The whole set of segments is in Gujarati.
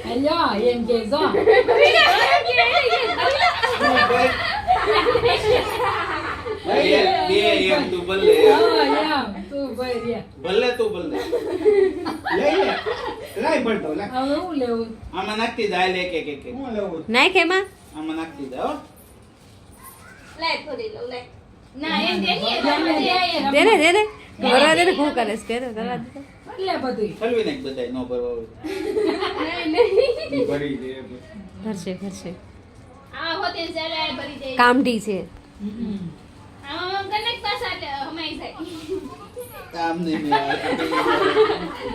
લ્યો એમ કે જો બે એમ તું ભલે એમ તું ભાઈ રે ભલે તું ભલે લઈ લે લાઈ પડતો લે હવે હું લેવું આમાં નાખતી જાય લે કે હું લેવું નાખ એમાં આમાં નાખતી જાય હો લે થોડી લો લે ના એમ દે ની પછી દે ને ભરવા દે ને શું કરે છે દે કરવા દે લે બધું ઠલવી નાખ બધાય નો ભરવા હોય નહીં ભરી દે ભરશે આ હોતે ચાલે આ ભરી જાય કામઢી છે આમ કનેક્ટ પાસ આલે હમાઈ જાય કામ નહીં મેળવે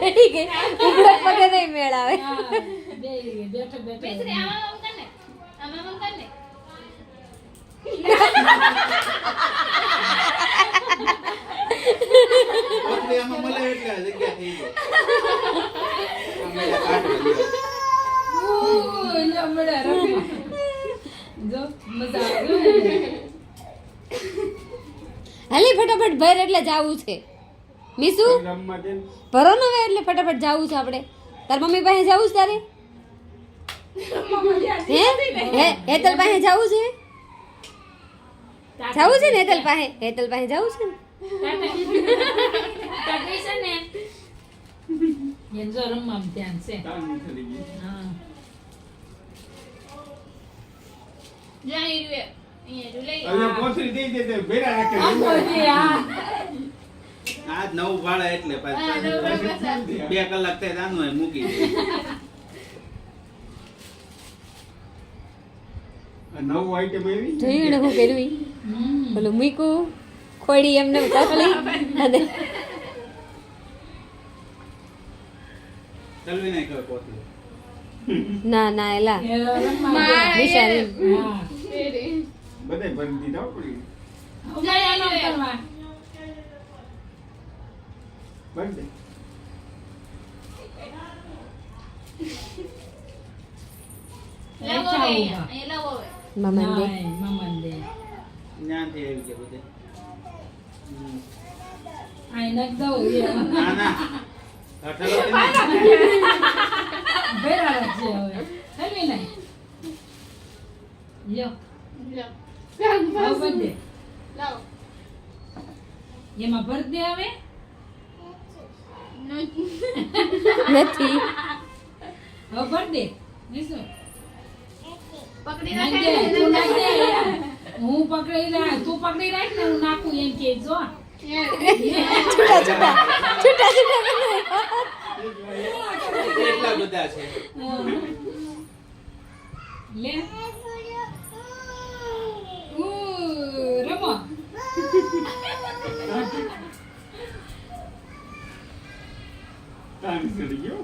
ઠીક છે ઉપડે પગે નહીં મેળ આવે બેઠો બેઠો બેસરે આમ કને આમ કને ઓટલી આમાં મળે એટલે આ જગ્યા થઈ ગઈ આમાં કાઢવા લ્યો લમડા રમે જો મજા આવે હાલી ફટાફટ ભર એટલે જાવું છે મીસુ રમવા દે ભરો ને હવે એટલે ફટાફટ જાવું છે આપણે તાર મમ્મી પાસે જાવું છે તારે હે હેતલ પાસે જાવું છે જાવું છે ને હેતલ પાસે જાવું છે ને એન્જો રમવા ધ્યાન છે તાન થઈ ગઈ હા જાઈ રે અહીંયા જો લઈ હવે કોથળી દઈ દે તે બેરા આ રાખે કોઈ આ આજ નવું ભાડે એટલે પાછું હા, નવું ભાડે. 2 કલાક થાય તાનું હોય મૂકી દે નવું આઈટમ એવી જોયું ને હું કર્યું બોલું મૂકું ખોડી એમને કપલી અને ઠલવી નાખ હવે કોથળી ના એલા રમવા નિશાની હા બધાય ભરી દીધા હો પડી ઉમાય આમ કરવા ભરી દે લાવો હવે અહીંયા લાવો હવે મમન દે મમન દે જ્ઞાનથી આવી ગયા બધે આઈ નક દઉં ના ના ઠલવતી બેરા છે હવે હલવી નહીં લ્યો આવ બંદે લાવો એમાં ભર દે હવે નથી હવે ભર દે નીસો પકડી નાખ દે રાખે તું નાખ દે હું પકડી રાખ તું પકડી રાખ ને હું નાખું એમ કે જો છૂટા એટલા બધા છે લે રમો તાન ચડી ગયો